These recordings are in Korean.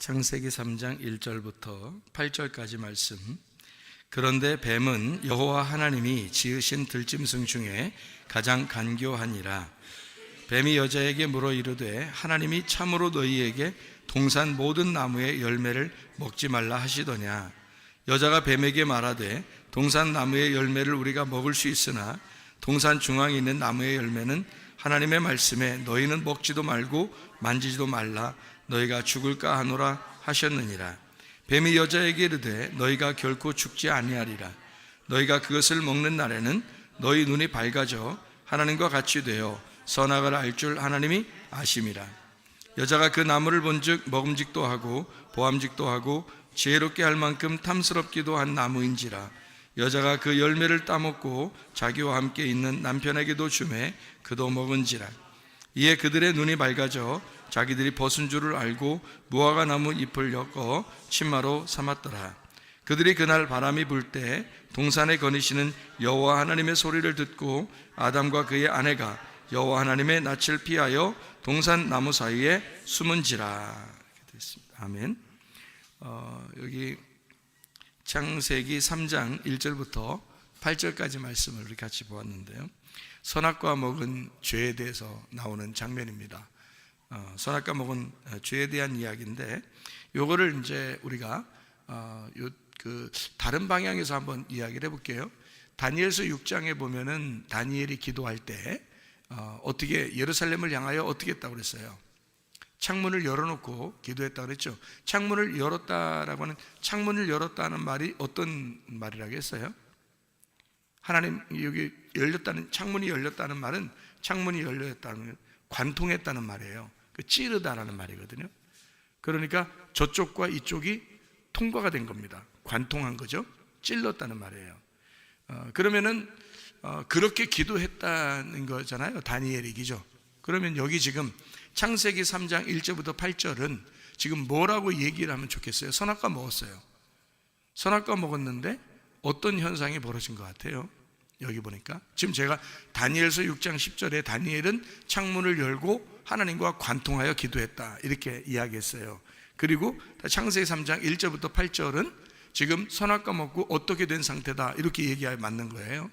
창세기 3장 1절부터 8절까지 말씀. 그런데 뱀은 여호와 하나님이 지으신 들짐승 중에 가장 간교하니라. 뱀이 여자에게 물어 이르되 하나님이 참으로 너희에게 동산 모든 나무의 열매를 먹지 말라 하시더냐. 여자가 뱀에게 말하되 동산 나무의 열매를 우리가 먹을 수 있으나 동산 중앙에 있는 나무의 열매는 하나님의 말씀에 너희는 먹지도 말고 만지지도 말라 너희가 죽을까 하노라 하셨느니라. 뱀이 여자에게 이르되 너희가 결코 죽지 아니하리라. 너희가 그것을 먹는 날에는 너희 눈이 밝아져 하나님과 같이 되어 선악을 알 줄 하나님이 아심이라. 여자가 그 나무를 본즉 먹음직도 하고 보암직도 하고 지혜롭게 할 만큼 탐스럽기도 한 나무인지라. 여자가 그 열매를 따먹고 자기와 함께 있는 남편에게도 주매 그도 먹은지라. 이에 그들의 눈이 밝아져 자기들이 벗은 줄을 알고 무화과 나무 잎을 엮어 치마로 삼았더라. 그들이 그날 바람이 불 때 동산에 거니시는 여호와 하나님의 소리를 듣고 아담과 그의 아내가 여호와 하나님의 낯을 피하여 동산 나무 사이에 숨은지라. 이렇게 됐습니다. 아멘. 여기 창세기 3장 1절부터 8절까지 말씀을 우리 같이 보았는데요. 선악과 먹은 죄에 대해서 나오는 장면입니다. 선악과 먹은 죄에 대한 이야기인데, 요거를 이제 우리가 다른 방향에서 한번 이야기를 해볼게요. 다니엘서 6장에 보면은 다니엘이 기도할 때 어떻게 예루살렘을 향하여 어떻게 했다고 그랬어요? 창문을 열어놓고 기도했다고 그랬죠. 창문을 열었다라고 하는, 창문을 열었다는 말이 어떤 말이라고 했어요? 하나님, 여기 열렸다는, 창문이 열렸다는 말은, 창문이 열렸다는 관통했다는 말이에요. 찌르다라는 말이거든요. 그러니까 저쪽과 이쪽이 통과가 된 겁니다. 관통한 거죠. 찔렀다는 말이에요. 그러면은 그렇게 기도했다는 거잖아요. 다니엘이, 그죠? 그러면 여기 지금 창세기 3장 1절부터 8절은 지금 뭐라고 얘기를 하면 좋겠어요? 선악과 먹었어요. 선악과 먹었는데 어떤 현상이 벌어진 것 같아요? 여기 보니까 지금 제가 다니엘서 6장 10절에 다니엘은 창문을 열고 하나님과 관통하여 기도했다 이렇게 이야기했어요. 그리고 창세기 3장 1절부터 8절은 지금 선악과 먹고 어떻게 된 상태다 이렇게 얘기하여 맞는 거예요.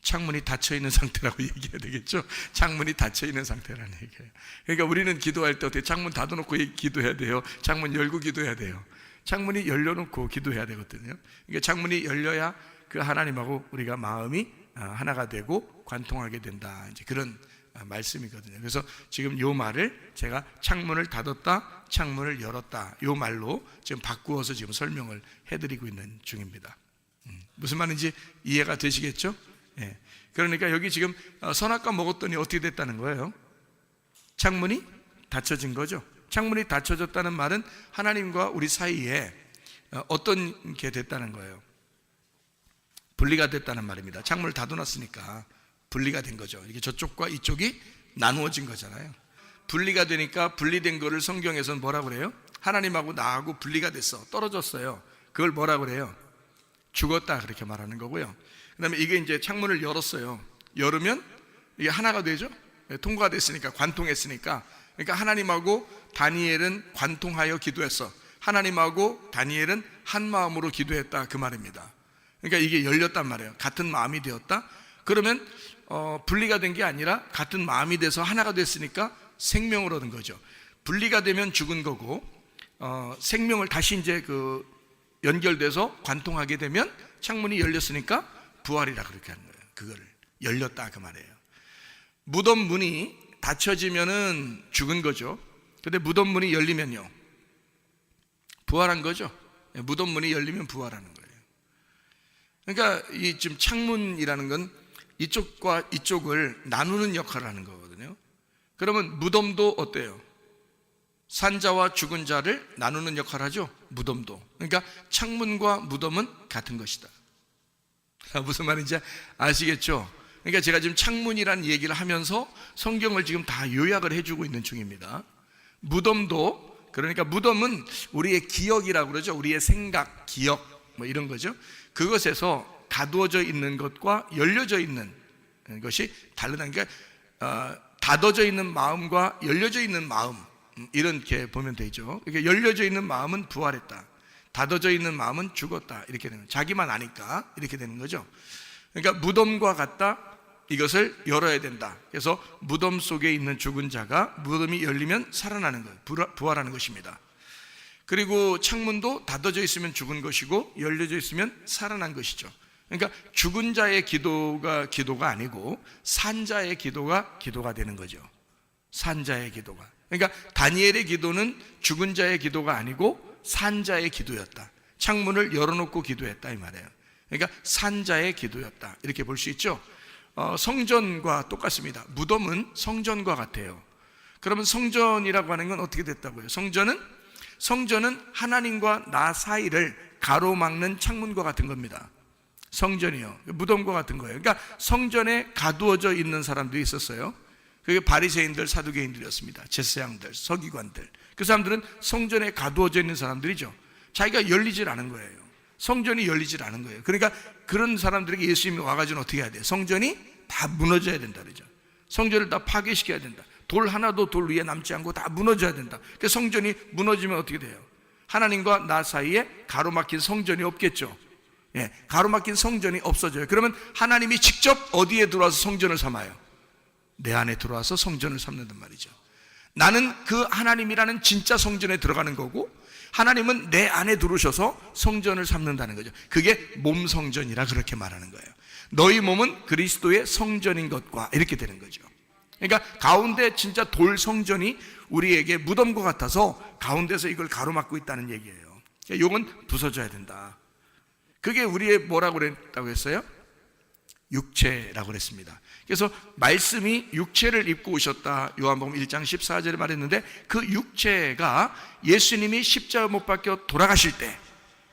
창문이 닫혀있는 상태라고 얘기해야 되겠죠. 창문이 닫혀있는 상태라는 얘기예요. 그러니까 우리는 기도할 때 어떻게 창문 닫아놓고 기도해야 돼요? 창문 열고 기도해야 돼요? 창문이 열려놓고 기도해야 되거든요. 그러니까 창문이 열려야 그 하나님하고 우리가 마음이 하나가 되고 관통하게 된다, 이제 그런 말씀이거든요. 그래서 지금 요 말을 제가 창문을 닫았다, 창문을 열었다, 요 말로 지금 바꾸어서 지금 설명을 해드리고 있는 중입니다. 무슨 말인지 이해가 되시겠죠? 예. 그러니까 여기 지금 선악과 먹었더니 어떻게 됐다는 거예요? 창문이 닫혀진 거죠. 창문이 닫혀졌다는 말은 하나님과 우리 사이에 어떤 게 됐다는 거예요? 분리가 됐다는 말입니다. 창문을 닫아놨으니까 분리가 된 거죠. 이게 저쪽과 이쪽이 나누어진 거잖아요. 분리가 되니까 분리된 거를 성경에서는 뭐라고 그래요? 하나님하고 나하고 분리가 됐어, 떨어졌어요. 그걸 뭐라고 그래요? 죽었다, 그렇게 말하는 거고요. 그 다음에 이게 이제 창문을 열었어요. 열으면 이게 하나가 되죠. 통과가 됐으니까, 관통했으니까. 그러니까 하나님하고 다니엘은 관통하여 기도했어. 하나님하고 다니엘은 한 마음으로 기도했다, 그 말입니다. 그러니까 이게 열렸단 말이에요. 같은 마음이 되었다. 그러면 분리가 된 게 아니라 같은 마음이 돼서 하나가 됐으니까 생명을 얻은 거죠. 분리가 되면 죽은 거고, 생명을 다시 이제 연결돼서 관통하게 되면 창문이 열렸으니까 부활이라 그렇게 하는 거예요. 그거를 열렸다, 그 말이에요. 무덤 문이 닫혀지면은 죽은 거죠. 근데 무덤 문이 열리면요, 부활한 거죠. 무덤 문이 열리면 부활하는 거예요. 그러니까 이 지금 창문이라는 건 이쪽과 이쪽을 나누는 역할을 하는 거거든요. 그러면 무덤도 어때요? 산자와 죽은 자를 나누는 역할을 하죠. 무덤도. 그러니까 창문과 무덤은 같은 것이다. 무슨 말인지 아시겠죠? 그러니까 제가 지금 창문이라는 얘기를 하면서 성경을 지금 다 요약을 해주고 있는 중입니다. 무덤도, 그러니까 무덤은 우리의 기억이라고 그러죠. 우리의 생각, 기억 뭐 이런 거죠. 그것에서 가두어져 있는 것과 열려져 있는 것이 다르다. 그러니까 닫아져 있는 마음과 열려져 있는 마음, 이렇게 보면 되죠. 이렇게 열려져 있는 마음은 부활했다, 닫아져 있는 마음은 죽었다, 이렇게 되는 거예요. 자기만 아니까 이렇게 되는 거죠. 그러니까 무덤과 같다, 이것을 열어야 된다. 그래서 무덤 속에 있는 죽은 자가 무덤이 열리면 살아나는 거예요. 부활하는 것입니다. 그리고 창문도 닫아져 있으면 죽은 것이고 열려져 있으면 살아난 것이죠. 그러니까 죽은 자의 기도가 아니고 산 자의 기도가 되는 거죠. 산 자의 기도가. 그러니까 다니엘의 기도는 죽은 자의 기도가 아니고 산 자의 기도였다. 창문을 열어놓고 기도했다, 이 말이에요. 그러니까 산 자의 기도였다, 이렇게 볼 수 있죠. 성전과 똑같습니다. 무덤은 성전과 같아요. 그러면 성전이라고 하는 건 어떻게 됐다고요? 성전은 하나님과 나 사이를 가로막는 창문과 같은 겁니다. 성전이요, 무덤과 같은 거예요. 그러니까 성전에 가두어져 있는 사람들이 있었어요. 그게 바리새인들, 사두개인들이었습니다. 제사장들, 서기관들. 그 사람들은 성전에 가두어져 있는 사람들이죠. 자기가 열리질 않은 거예요. 성전이 열리질 않은 거예요. 그러니까 그런 사람들에게 예수님이 와가지고 어떻게 해야 돼요? 성전이 다 무너져야 된다 그러죠. 성전을 다 파괴시켜야 된다. 돌 하나도 돌 위에 남지 않고 다 무너져야 된다. 그래서 성전이 무너지면 어떻게 돼요? 하나님과 나 사이에 가로막힌 성전이 없겠죠. 예, 가로막힌 성전이 없어져요. 그러면 하나님이 직접 어디에 들어와서 성전을 삼아요? 내 안에 들어와서 성전을 삼는단 말이죠. 나는 그 하나님이라는 진짜 성전에 들어가는 거고, 하나님은 내 안에 들어오셔서 성전을 삼는다는 거죠. 그게 몸 성전이라 그렇게 말하는 거예요. 너희 몸은 그리스도의 성전인 것과, 이렇게 되는 거죠. 그러니까 가운데 진짜 돌 성전이 우리에게 무덤과 같아서 가운데서 이걸 가로막고 있다는 얘기예요. 이건 부서져야 된다. 그게 우리의 뭐라고 그랬다고 했어요? 육체라고 그랬습니다. 그래서 말씀이 육체를 입고 오셨다, 요한복음 1장 14절에 말했는데, 그 육체가 예수님이 십자가 못 박혀 돌아가실 때,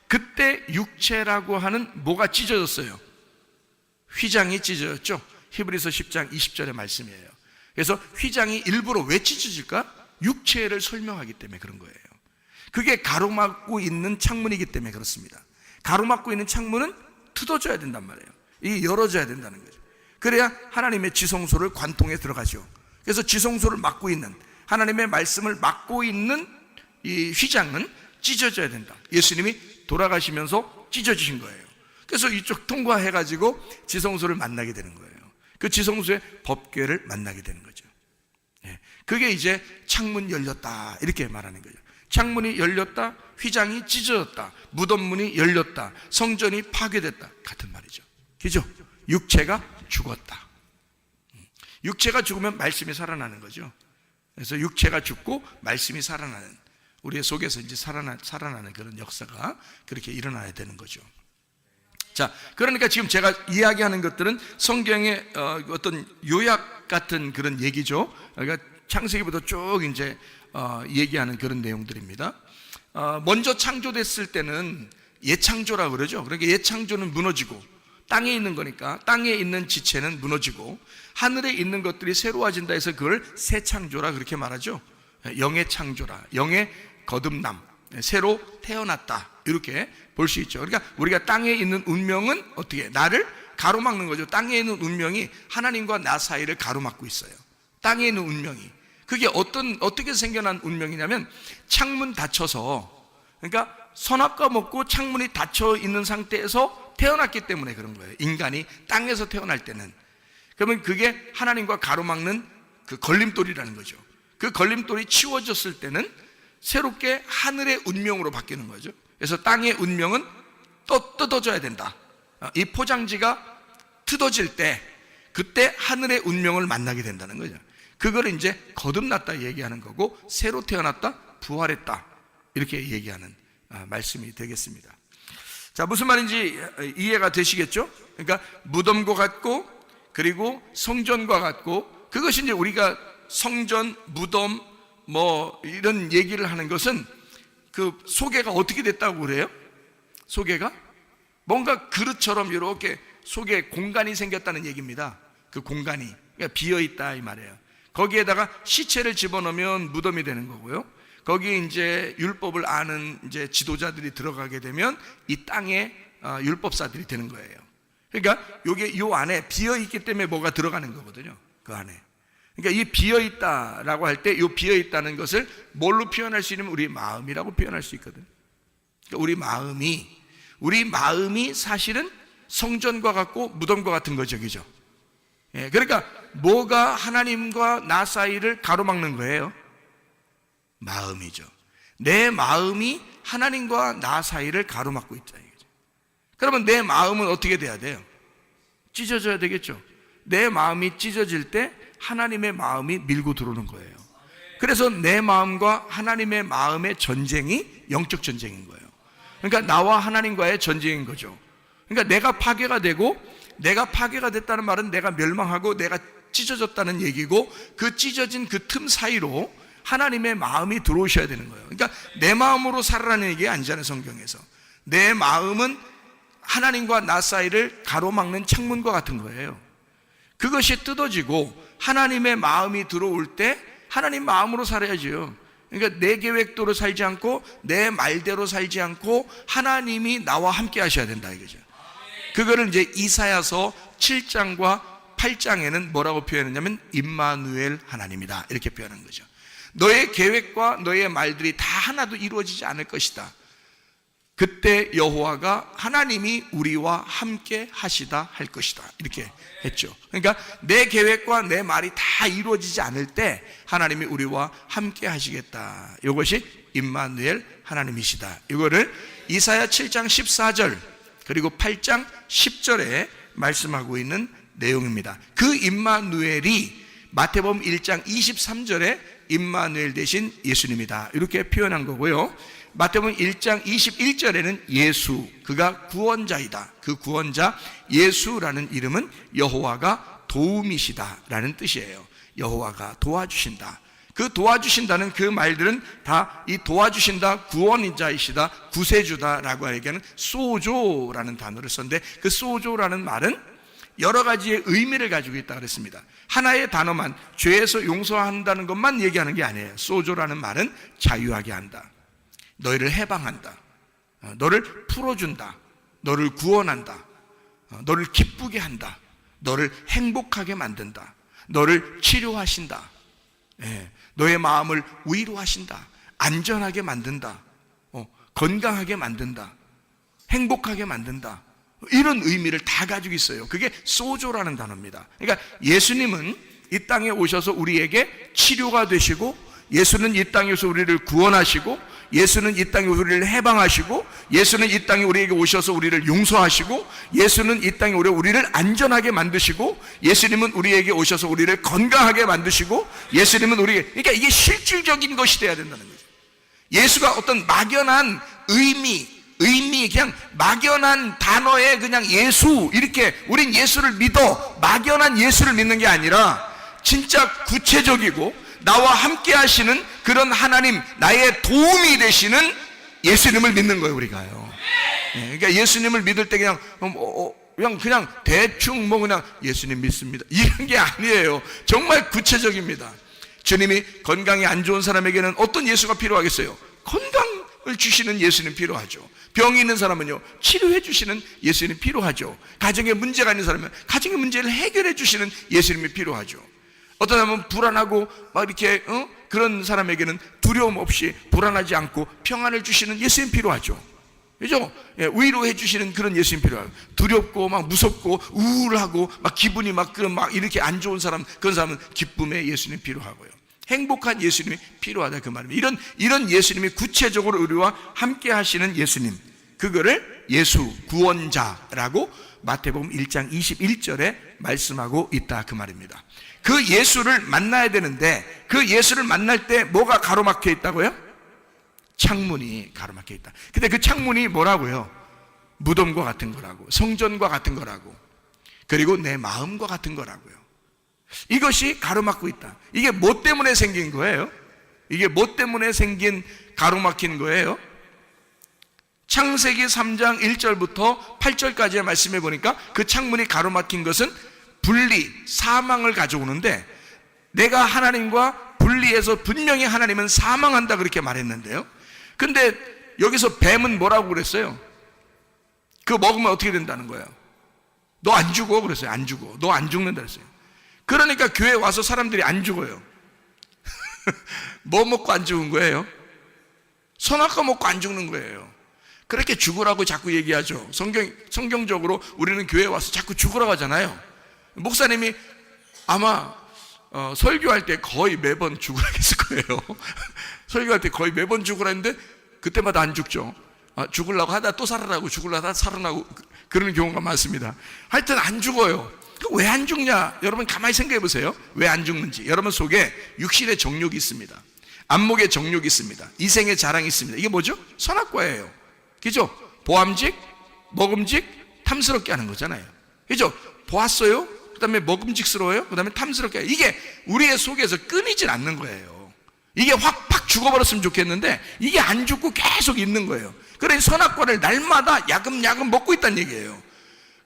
그때 육체라고 하는 뭐가 찢어졌어요? 휘장이 찢어졌죠. 히브리서 10장 20절의 말씀이에요. 그래서 휘장이 일부러 왜 찢어질까? 육체를 설명하기 때문에 그런 거예요. 그게 가로막고 있는 창문이기 때문에 그렇습니다. 가로막고 있는 창문은 뜯어져야 된단 말이에요. 이 열어져야 된다는 거죠. 그래야 하나님의 지성소를 관통에 들어가죠. 그래서 지성소를 막고 있는, 하나님의 말씀을 막고 있는 이 휘장은 찢어져야 된다. 예수님이 돌아가시면서 찢어지신 거예요. 그래서 이쪽 통과해가지고 지성소를 만나게 되는 거예요. 그 지성소의 법궤를 만나게 되는 거죠. 그게 이제 창문 열렸다, 이렇게 말하는 거죠. 창문이 열렸다, 휘장이 찢어졌다, 무덤문이 열렸다, 성전이 파괴됐다, 같은 말이죠. 그죠? 육체가 죽었다. 육체가 죽으면 말씀이 살아나는 거죠. 그래서 육체가 죽고 말씀이 살아나는, 우리의 속에서 이제 살아나는 그런 역사가 그렇게 일어나야 되는 거죠. 자, 그러니까 지금 제가 이야기하는 것들은 성경의 어떤 요약 같은 그런 얘기죠. 그러니까 창세기부터 쭉 이제 얘기하는 그런 내용들입니다. 먼저 창조됐을 때는 예창조라고 그러죠. 그러니까 예창조는 무너지고, 땅에 있는 거니까 땅에 있는 지체는 무너지고, 하늘에 있는 것들이 새로워진다 해서 그걸 새 창조라 그렇게 말하죠. 영의 창조라, 영의 거듭남, 새로 태어났다, 이렇게 볼 수 있죠. 그러니까 우리가 땅에 있는 운명은 어떻게, 나를 가로막는 거죠. 땅에 있는 운명이 하나님과 나 사이를 가로막고 있어요. 땅에 있는 운명이. 그게 어떻게 생겨난 운명이냐면, 창문 닫혀서, 그러니까 선악과 먹고 창문이 닫혀 있는 상태에서 태어났기 때문에 그런 거예요. 인간이 땅에서 태어날 때는. 그러면 그게 하나님과 가로막는 그 걸림돌이라는 거죠. 그 걸림돌이 치워졌을 때는 새롭게 하늘의 운명으로 바뀌는 거죠. 그래서 땅의 운명은 또 뜯어져야 된다. 이 포장지가 뜯어질 때, 그때 하늘의 운명을 만나게 된다는 거죠. 그걸 이제 거듭났다 얘기하는 거고, 새로 태어났다, 부활했다, 이렇게 얘기하는 말씀이 되겠습니다. 자, 무슨 말인지 이해가 되시겠죠? 그러니까 무덤과 같고, 그리고 성전과 같고, 그것이 이제 우리가 성전, 무덤 뭐 이런 얘기를 하는 것은 그 소개가 어떻게 됐다고 그래요? 소개가 뭔가 그릇처럼 이렇게 속에 공간이 생겼다는 얘기입니다. 그 공간이 그러니까 비어있다 이 말이에요. 거기에다가 시체를 집어넣으면 무덤이 되는 거고요. 거기에 이제 율법을 아는 이제 지도자들이 들어가게 되면 이 땅에 율법사들이 되는 거예요. 그러니까 요게 요 안에 비어 있기 때문에 뭐가 들어가는 거거든요. 그 안에. 그러니까 이 비어있다라고 할 때 이 비어있다는 것을 뭘로 표현할 수 있냐면 우리 마음이라고 표현할 수 있거든. 그러니까 우리 마음이 사실은 성전과 같고 무덤과 같은 거죠, 그죠? 예, 그러니까 뭐가 하나님과 나 사이를 가로막는 거예요? 마음이죠. 내 마음이 하나님과 나 사이를 가로막고 있다 이거죠. 그러면 내 마음은 어떻게 돼야 돼요? 찢어져야 되겠죠. 내 마음이 찢어질 때 하나님의 마음이 밀고 들어오는 거예요. 그래서 내 마음과 하나님의 마음의 전쟁이 영적 전쟁인 거예요. 그러니까 나와 하나님과의 전쟁인 거죠. 그러니까 내가 파괴가 되고, 내가 파괴가 됐다는 말은 내가 멸망하고 내가 찢어졌다는 얘기고, 그 찢어진 그 틈 사이로 하나님의 마음이 들어오셔야 되는 거예요. 그러니까 내 마음으로 살아라는 얘기 아니잖아요, 성경에서. 내 마음은 하나님과 나 사이를 가로막는 창문과 같은 거예요. 그것이 뜯어지고 하나님의 마음이 들어올 때 하나님 마음으로 살아야지요. 그러니까 내 계획대로 살지 않고 내 말대로 살지 않고 하나님이 나와 함께 하셔야 된다 이거죠. 그거를 이제 이사야서 7장과 8장에는 뭐라고 표현했냐면 임마누엘 하나님이다 이렇게 표현한 거죠. 너의 계획과 너의 말들이 다 하나도 이루어지지 않을 것이다. 그때 여호와가 하나님이 우리와 함께 하시다 할 것이다 이렇게 했죠. 그러니까 내 계획과 내 말이 다 이루어지지 않을 때 하나님이 우리와 함께 하시겠다. 이것이 임마누엘 하나님이시다. 이거를 이사야 7장 14절 그리고 8장 10절에 말씀하고 있는 내용입니다. 그 임마누엘이 마태복음 1장 23절에 임마누엘 대신 예수님이다 이렇게 표현한 거고요. 마태복음 1장 21절에는 예수, 그가 구원자이다. 그 구원자 예수라는 이름은 여호와가 도움이시다라는 뜻이에요. 여호와가 도와주신다. 그 도와주신다는 그 말들은 다 이 도와주신다, 구원자이시다, 구세주다라고 얘기하는 소조라는 단어를 썼는데, 그 소조라는 말은 여러 가지의 의미를 가지고 있다 그랬습니다. 하나의 단어만, 죄에서 용서한다는 것만 얘기하는 게 아니에요. 소조라는 말은 자유하게 한다, 너희를 해방한다, 너를 풀어준다, 너를 구원한다, 너를 기쁘게 한다, 너를 행복하게 만든다, 너를 치료하신다, 너의 마음을 위로하신다, 안전하게 만든다, 건강하게 만든다, 행복하게 만든다, 이런 의미를 다 가지고 있어요. 그게 소조라는 단어입니다. 그러니까 예수님은 이 땅에 오셔서 우리에게 치료가 되시고, 예수는 이 땅에서 우리를 구원하시고, 예수는 이 땅에 우리를 해방하시고, 예수는 이 땅에 우리에게 오셔서 우리를 용서하시고, 예수는 이 땅에 우리를 안전하게 만드시고, 예수님은 우리에게 오셔서 우리를 건강하게 만드시고, 예수님은 우리에게, 그러니까 이게 실질적인 것이 돼야 된다는 거죠. 예수가 어떤 막연한 의미 그냥 막연한 단어에 그냥 예수 이렇게 우린 예수를 믿어 막연한 예수를 믿는 게 아니라 진짜 구체적이고 나와 함께 하시는 그런 하나님, 나의 도움이 되시는 예수님을 믿는 거예요, 우리가요. 그러니까 예수님을 믿을 때 그냥 대충 그냥 예수님 믿습니다 이런 게 아니에요. 정말 구체적입니다. 주님이 건강이 안 좋은 사람에게는 어떤 예수가 필요하겠어요? 건강을 주시는 예수님 필요하죠. 병이 있는 사람은요, 치료해 주시는 예수님이 필요하죠. 가정에 문제가 있는 사람은 가정의 문제를 해결해 주시는 예수님이 필요하죠. 어떤 사람은 불안하고 막 이렇게 그런 사람에게는 두려움 없이 불안하지 않고 평안을 주시는 예수님 필요하죠. 그죠? 위로해 주시는 그런 예수님 필요하고, 두렵고 막 무섭고 우울하고 막 기분이 막 이렇게 안 좋은 사람, 그런 사람은 기쁨의 예수님 필요하고요. 행복한 예수님이 필요하다 그 말입니다. 이런 예수님이 구체적으로 우리와 함께 하시는 예수님, 그거를 예수 구원자라고 마태복음 1장 21절에 말씀하고 있다 그 말입니다. 그 예수를 만나야 되는데, 그 예수를 만날 때 뭐가 가로막혀 있다고요? 창문이 가로막혀 있다. 근데 그 창문이 뭐라고요? 무덤과 같은 거라고, 성전과 같은 거라고, 그리고 내 마음과 같은 거라고요. 이것이 가로막고 있다. 이게 뭐 때문에 생긴 거예요? 이게 뭐 때문에 생긴 가로막힌 거예요? 창세기 3장 1절부터 8절까지의 말씀해 보니까 그 창문이 가로막힌 것은 분리, 사망을 가져오는데, 내가 하나님과 분리해서 분명히 하나님은 사망한다 그렇게 말했는데요, 근데 여기서 뱀은 뭐라고 그랬어요? 그거 먹으면 어떻게 된다는 거예요? 너 안 죽어 그랬어요. 안 죽어. 너 안 죽는다 그랬어요. 그러니까 교회 와서 사람들이 안 죽어요. 뭐 먹고 안 죽은 거예요? 선악과 먹고 안 죽는 거예요. 그렇게 죽으라고 자꾸 얘기하죠. 성경적으로 우리는 교회에 와서 자꾸 죽으라고 하잖아요. 목사님이 아마 설교할 때 거의 매번 죽으라고 했을 거예요. 설교할 때 거의 매번 죽으라 했는데 그때마다 안 죽죠. 죽으려고 하다 또 살아나고 죽으려고 하다 살아나고 그런 경우가 많습니다. 하여튼 안 죽어요. 왜 안 죽냐? 여러분 가만히 생각해 보세요. 왜 안 죽는지. 여러분 속에 육신의 정욕이 있습니다. 안목의 정욕이 있습니다. 이생의 자랑이 있습니다. 이게 뭐죠? 선악과예요. 그죠? 보암직, 먹음직, 탐스럽게 하는 거잖아요. 그죠? 보았어요? 그 다음에 먹음직스러워요? 그 다음에 탐스럽게 해요. 이게 우리의 속에서 끊이질 않는 거예요. 이게 확 죽어버렸으면 좋겠는데 이게 안 죽고 계속 있는 거예요. 그래서 선악과를 날마다 야금야금 먹고 있다는 얘기예요.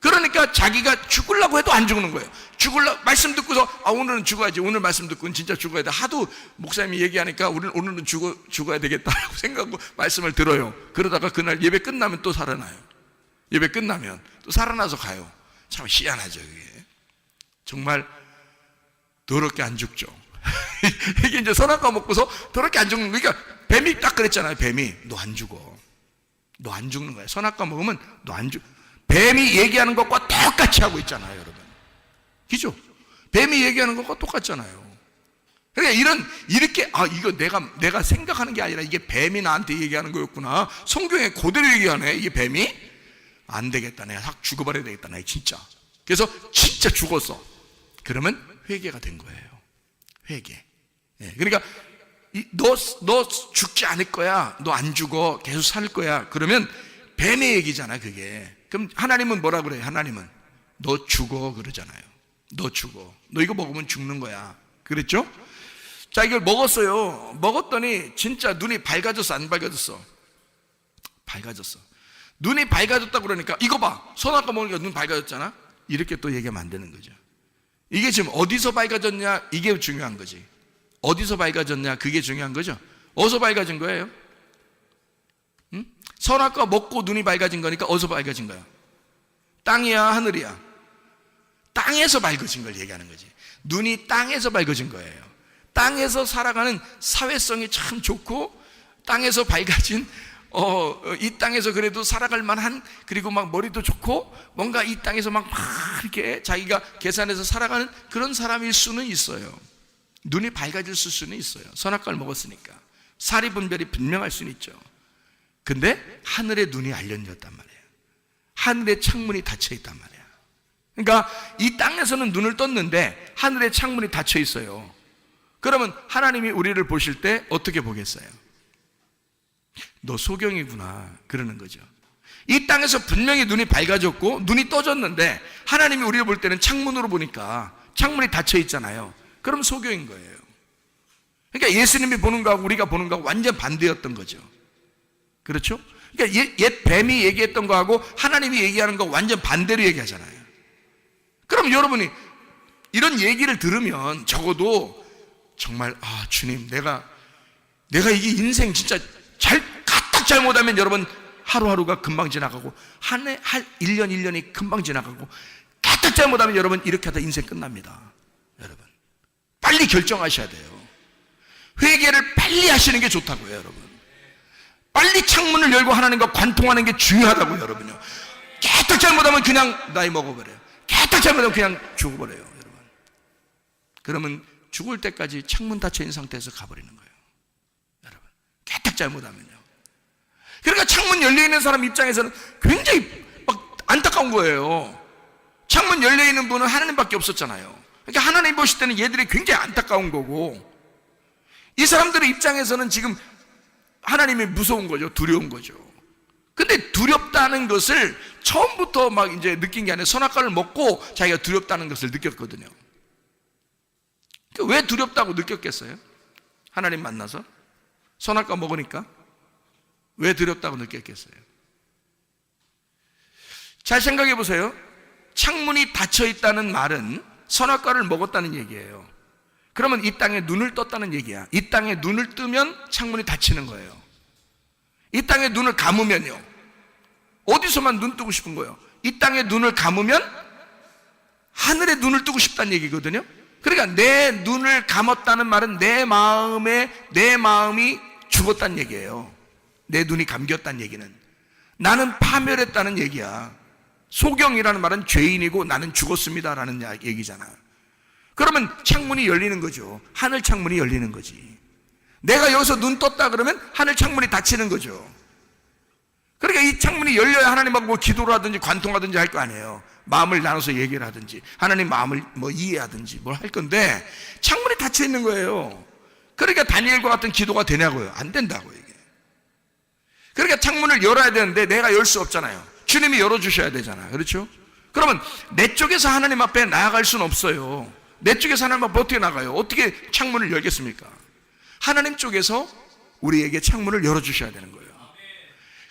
그러니까 자기가 죽으려고 해도 안 죽는 거예요. 말씀 듣고서 오늘은 죽어야지. 오늘 말씀 듣고는 진짜 죽어야 돼. 하도 목사님이 얘기하니까 오늘은 죽어야 되겠다라고 생각하고 말씀을 들어요. 그러다가 그날 예배 끝나면 또 살아나요. 예배 끝나면 또 살아나서 가요. 참 희한하죠. 이게 정말 더럽게 안 죽죠. 이게 이제 선악과 먹고서 더럽게 안 죽는 거니까 뱀이 딱 그랬잖아요. 뱀이 너 안 죽어. 너 안 죽는 거야. 선악과 먹으면 너 안 죽. 뱀이 얘기하는 것과 똑같이 하고 있잖아요, 여러분. 그죠? 뱀이 얘기하는 것과 똑같잖아요. 그러니까 이렇게 이거 내가 생각하는 게 아니라 이게 뱀이 나한테 얘기하는 거였구나. 성경에 그대로 얘기하네. 이게 뱀이 안 되겠다. 내가 확 죽어버려야 되겠다. 나 진짜. 그래서 진짜 죽었어. 그러면 회개가 된 거예요. 회개. 예, 그러니까 너 죽지 않을 거야. 너 안 죽어. 계속 살 거야. 그러면 뱀의 얘기잖아, 그게. 그럼 하나님은 뭐라 그래요? 하나님은 너 죽어 그러잖아요. 너 죽어. 너 이거 먹으면 죽는 거야. 그랬죠? 자, 이걸 먹었어요. 먹었더니 진짜 눈이 밝아졌어, 안 밝아졌어? 밝아졌어. 눈이 밝아졌다 그러니까 이거 봐. 선악과 먹으니까 눈 밝아졌잖아. 이렇게 또 얘기하면 안 되는 거죠. 이게 지금 어디서 밝아졌냐? 이게 중요한 거지. 어디서 밝아졌냐? 그게 중요한 거죠. 어디서 밝아진 거예요? 응? 선악과 먹고 눈이 밝아진 거니까 어디서 밝아진 거야? 땅이야, 하늘이야? 땅에서 밝아진 걸 얘기하는 거지. 눈이 땅에서 밝아진 거예요. 땅에서 살아가는 사회성이 참 좋고 땅에서 밝아진 이 땅에서 그래도 살아갈 만한, 그리고 막 머리도 좋고 뭔가 이 땅에서 막 이렇게 자기가 계산해서 살아가는 그런 사람일 수는 있어요. 눈이 밝아질 수는 있어요. 선악과를 먹었으니까 사리 분별이 분명할 수는 있죠. 근데 하늘의 눈이 알려졌단 말이에요. 하늘의 창문이 닫혀 있단 말이에요. 그러니까 이 땅에서는 눈을 떴는데 하늘의 창문이 닫혀 있어요. 그러면 하나님이 우리를 보실 때 어떻게 보겠어요? 너 소경이구나 그러는 거죠. 이 땅에서 분명히 눈이 밝아졌고 눈이 떠졌는데 하나님이 우리를 볼 때는 창문으로 보니까 창문이 닫혀 있잖아요. 그럼 소경인 거예요. 그러니까 예수님이 보는 거하고 우리가 보는 거하고 완전 반대였던 거죠. 그렇죠? 그러니까 옛 뱀이 얘기했던 거하고 하나님이 얘기하는 거 완전 반대로 얘기하잖아요. 그럼 여러분이 이런 얘기를 들으면 적어도 정말 주님 내가 이게 인생 진짜 가딱 잘못하면 여러분 하루하루가 금방 지나가고 한 1년 1년이 금방 지나가고 가딱 잘못하면 여러분 이렇게 하다 인생 끝납니다. 여러분 빨리 결정하셔야 돼요. 회개를 빨리 하시는 게 좋다고요, 여러분. 빨리 창문을 열고 하나님과 관통하는 게 중요하다고요, 여러분요. 깨딱 잘못하면 그냥 나이 먹어버려요. 깨딱 잘못하면 그냥 죽어버려요, 여러분. 그러면 죽을 때까지 창문 닫혀 있는 상태에서 가버리는 거예요, 여러분. 깨딱 잘못하면요. 그러니까 창문 열려 있는 사람 입장에서는 굉장히 막 안타까운 거예요. 창문 열려 있는 분은 하나님밖에 없었잖아요. 그러니까 하나님 보실 때는 얘들이 굉장히 안타까운 거고, 이 사람들의 입장에서는 지금 하나님이 무서운 거죠. 두려운 거죠. 근데 두렵다는 것을 처음부터 막 이제 느낀 게 아니라 선악과를 먹고 자기가 두렵다는 것을 느꼈거든요. 왜 두렵다고 느꼈겠어요? 하나님 만나서 선악과 먹으니까 왜 두렵다고 느꼈겠어요? 잘 생각해 보세요. 창문이 닫혀 있다는 말은 선악과를 먹었다는 얘기예요. 그러면 이 땅에 눈을 떴다는 얘기야. 이 땅에 눈을 뜨면 창문이 닫히는 거예요. 이 땅에 눈을 감으면요, 어디서만 눈 뜨고 싶은 거예요? 이 땅에 눈을 감으면 하늘에 눈을 뜨고 싶다는 얘기거든요. 그러니까 내 눈을 감았다는 말은 내 마음이 죽었다는 얘기예요. 내 눈이 감겼다는 얘기는 나는 파멸했다는 얘기야. 소경이라는 말은 죄인이고 나는 죽었습니다라는 얘기잖아. 그러면 창문이 열리는 거죠. 하늘 창문이 열리는 거지. 내가 여기서 눈 떴다 그러면 하늘 창문이 닫히는 거죠. 그러니까 이 창문이 열려야 하나님하고 뭐 기도를 하든지 관통하든지 할 거 아니에요. 마음을 나눠서 얘기를 하든지 하나님 마음을 뭐 이해하든지 뭘 할 건데 창문이 닫혀 있는 거예요. 그러니까 다니엘과 같은 기도가 되냐고요? 안 된다고 이게. 그러니까 창문을 열어야 되는데 내가 열 수 없잖아요. 주님이 열어주셔야 되잖아요. 그렇죠? 그러면 내 쪽에서 하나님 앞에 나아갈 수는 없어요. 내 쪽에서 하나님 앞에 어떻게 나가요? 어떻게 창문을 열겠습니까? 하나님 쪽에서 우리에게 창문을 열어주셔야 되는 거예요.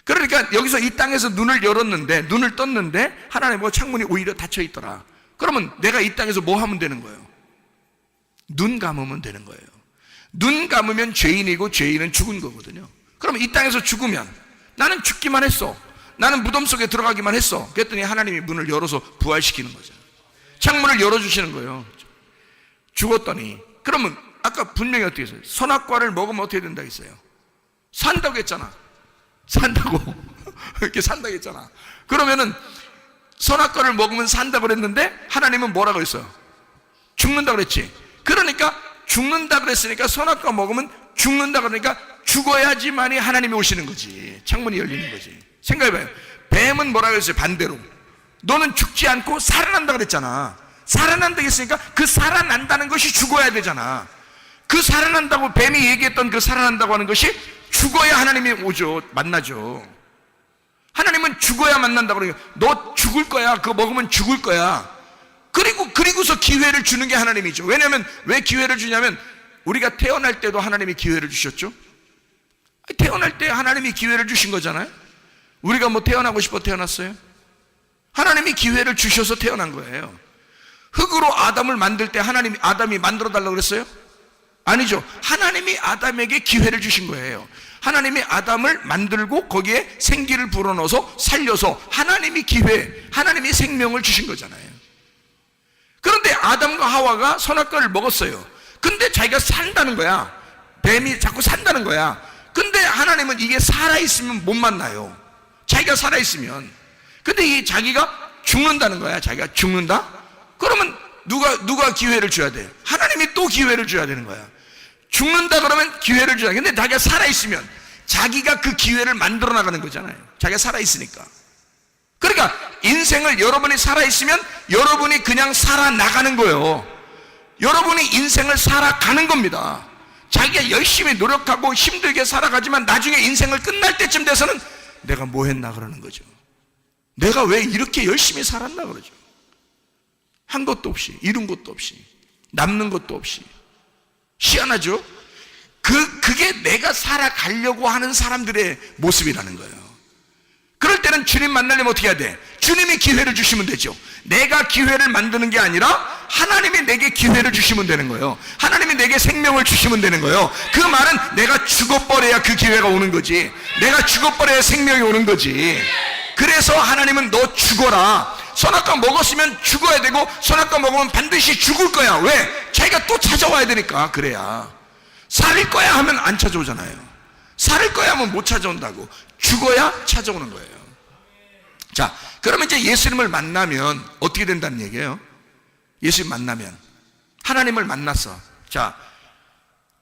그러니까 여기서 이 땅에서 눈을 떴는데 하나님과 창문이 오히려 닫혀 있더라. 그러면 내가 이 땅에서 뭐 하면 되는 거예요? 눈 감으면 되는 거예요. 눈 감으면 죄인이고 죄인은 죽은 거거든요. 그러면 이 땅에서 죽으면 나는 죽기만 했어. 나는 무덤 속에 들어가기만 했어. 그랬더니 하나님이 문을 열어서 부활시키는 거죠. 창문을 열어주시는 거예요. 죽었더니 그러면 아까 분명히 어떻게 했어요? 선악과를 먹으면 어떻게 된다고 했어요? 산다고 했잖아. 산다고 이렇게 산다고 했잖아. 그러면은 선악과를 먹으면 산다고 그랬는데 하나님은 뭐라고 했어요? 죽는다고 그랬지. 그러니까 죽는다 그랬으니까 선악과 먹으면 죽는다 그러니까 죽어야지만이 하나님이 오시는 거지. 창문이 열리는 거지. 생각해봐요. 뱀은 뭐라고 했어요? 반대로 너는 죽지 않고 살아난다 그랬잖아. 살아난다고 했으니까 그 살아난다는 것이 죽어야 되잖아. 그 살아난다고 뱀이 얘기했던 그 살아난다고 하는 것이 죽어야 하나님이 오죠. 만나죠. 하나님은 죽어야 만난다고 그러니까 너 죽을 거야. 그거 먹으면 죽을 거야. 그리고서 기회를 주는 게 하나님이죠. 왜냐하면 왜 기회를 주냐면 우리가 태어날 때도 하나님이 기회를 주셨죠. 태어날 때 하나님이 기회를 주신 거잖아요. 우리가 뭐 태어나고 싶어 태어났어요? 하나님이 기회를 주셔서 태어난 거예요. 흙으로 아담을 만들 때 아담이 만들어 달라고 그랬어요? 아니죠. 하나님이 아담에게 기회를 주신 거예요. 하나님이 아담을 만들고 거기에 생기를 불어넣어서 살려서 하나님이 하나님이 생명을 주신 거잖아요. 그런데 아담과 하와가 선악과를 먹었어요. 근데 자기가 산다는 거야. 뱀이 자꾸 산다는 거야. 근데 하나님은 이게 살아있으면 못 만나요. 자기가 살아있으면. 근데 이 자기가 죽는다는 거야. 자기가 죽는다? 그러면 누가 기회를 줘야 돼요? 하나님이 또 기회를 줘야 되는 거야. 죽는다 그러면 기회를 줘야 돼. 근데 자기가 살아있으면 자기가 그 기회를 만들어 나가는 거잖아요. 자기가 살아있으니까. 그러니까 인생을 여러분이 살아있으면 여러분이 그냥 살아나가는 거예요. 여러분이 인생을 살아가는 겁니다. 자기가 열심히 노력하고 힘들게 살아가지만 나중에 인생을 끝날 때쯤 돼서는 내가 뭐 했나 그러는 거죠. 내가 왜 이렇게 열심히 살았나 그러죠. 한 것도 없이, 이룬 것도 없이, 남는 것도 없이. 희한하죠? 그게 내가 살아가려고 하는 사람들의 모습이라는 거예요. 그럴 때는 주님 만나려면 어떻게 해야 돼? 주님이 기회를 주시면 되죠. 내가 기회를 만드는 게 아니라 하나님이 내게 기회를 주시면 되는 거예요. 하나님이 내게 생명을 주시면 되는 거예요. 그 말은 내가 죽어버려야 그 기회가 오는 거지. 내가 죽어버려야 생명이 오는 거지. 그래서 하나님은 너 죽어라. 선악과 먹었으면 죽어야 되고 선악과 먹으면 반드시 죽을 거야. 왜? 자기가 또 찾아와야 되니까. 그래야. 살을 거야 하면 안 찾아오잖아요. 살을 거야 하면 못 찾아온다고. 죽어야 찾아오는 거예요. 자, 그러면 이제 예수님을 만나면 어떻게 된다는 얘기예요? 예수님 만나면 하나님을 만났어. 자,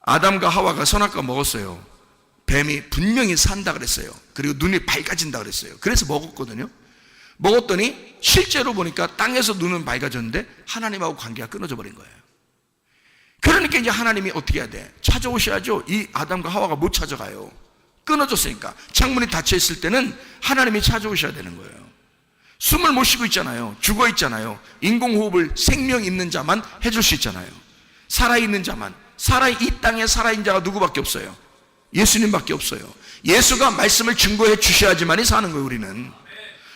아담과 하와가 선악과 먹었어요. 뱀이 분명히 산다 그랬어요. 그리고 눈이 밝아진다 그랬어요. 그래서 먹었거든요. 먹었더니 실제로 보니까 땅에서 눈은 밝아졌는데 하나님하고 관계가 끊어져 버린 거예요. 그러니까 이제 하나님이 어떻게 해야 돼? 찾아오셔야죠. 이 아담과 하와가 못 찾아가요. 끊어졌으니까. 창문이 닫혀 있을 때는 하나님이 찾아오셔야 되는 거예요. 숨을 못 쉬고 있잖아요. 죽어 있잖아요. 인공호흡을 생명 있는 자만 해줄 수 있잖아요. 살아있는 자만. 이 땅에 살아있는 자가 누구밖에 없어요? 예수님밖에 없어요. 예수가 말씀을 증거해 주셔야지만이 사는 거예요. 우리는.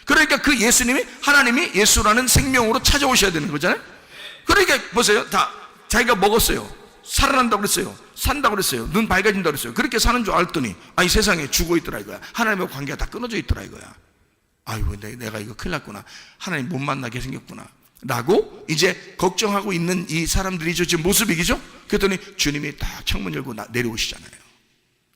그러니까 그 예수님이, 하나님이 예수라는 생명으로 찾아오셔야 되는 거잖아요. 그러니까 보세요. 다 자기가 먹었어요. 살아난다고 그랬어요. 산다고 그랬어요. 눈 밝아진다고 그랬어요. 그렇게 사는 줄 알았더니 아니 세상에 죽어 있더라 이거야. 하나님과 관계가 다 끊어져 있더라 이거야. 아이고 내가 이거 큰일 났구나. 하나님 못 만나게 생겼구나. 라고 이제 걱정하고 있는 이 사람들이죠. 지금 모습이 그죠? 그랬더니 주님이 딱 창문 열고 내려오시잖아요.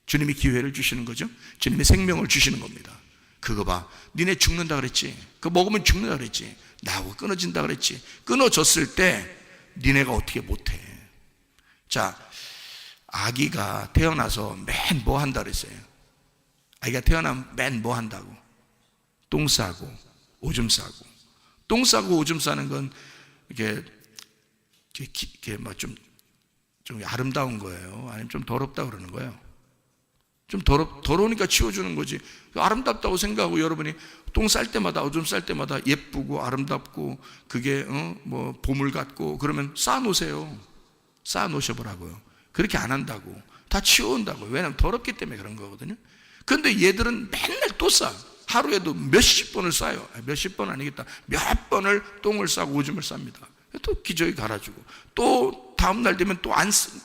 주님이 기회를 주시는 거죠. 주님이 생명을 주시는 겁니다. 그거 봐, 니네 죽는다 그랬지? 그거 먹으면 죽는다 그랬지? 나하고 끊어진다 그랬지? 끊어졌을 때 니네가 어떻게 못해? 자, 아기가 태어나서 맨 뭐 한다 그랬어요? 아기가 태어나면 맨 뭐 한다고? 똥 싸고 오줌 싸고. 똥 싸고 오줌 싸는 건 이게 막 좀 아름다운 거예요? 아니면 좀 더럽다 그러는 거예요? 좀 더러우니까 치워주는 거지. 아름답다고 생각하고 여러분이 똥 쌀 때마다 오줌 쌀 때마다 예쁘고 아름답고 그게 뭐 보물 같고 그러면 쌓아 놓으세요. 쌓아 놓으셔보라고요. 그렇게 안 한다고. 다 치워온다고. 왜냐하면 더럽기 때문에 그런 거거든요. 그런데 얘들은 맨날 또 싸. 하루에도 몇십 번을 싸요. 몇십 번 아니겠다. 몇 번을 똥을 싸고 오줌을 쌉니다. 또 기저귀 갈아주고 또 다음날 되면 또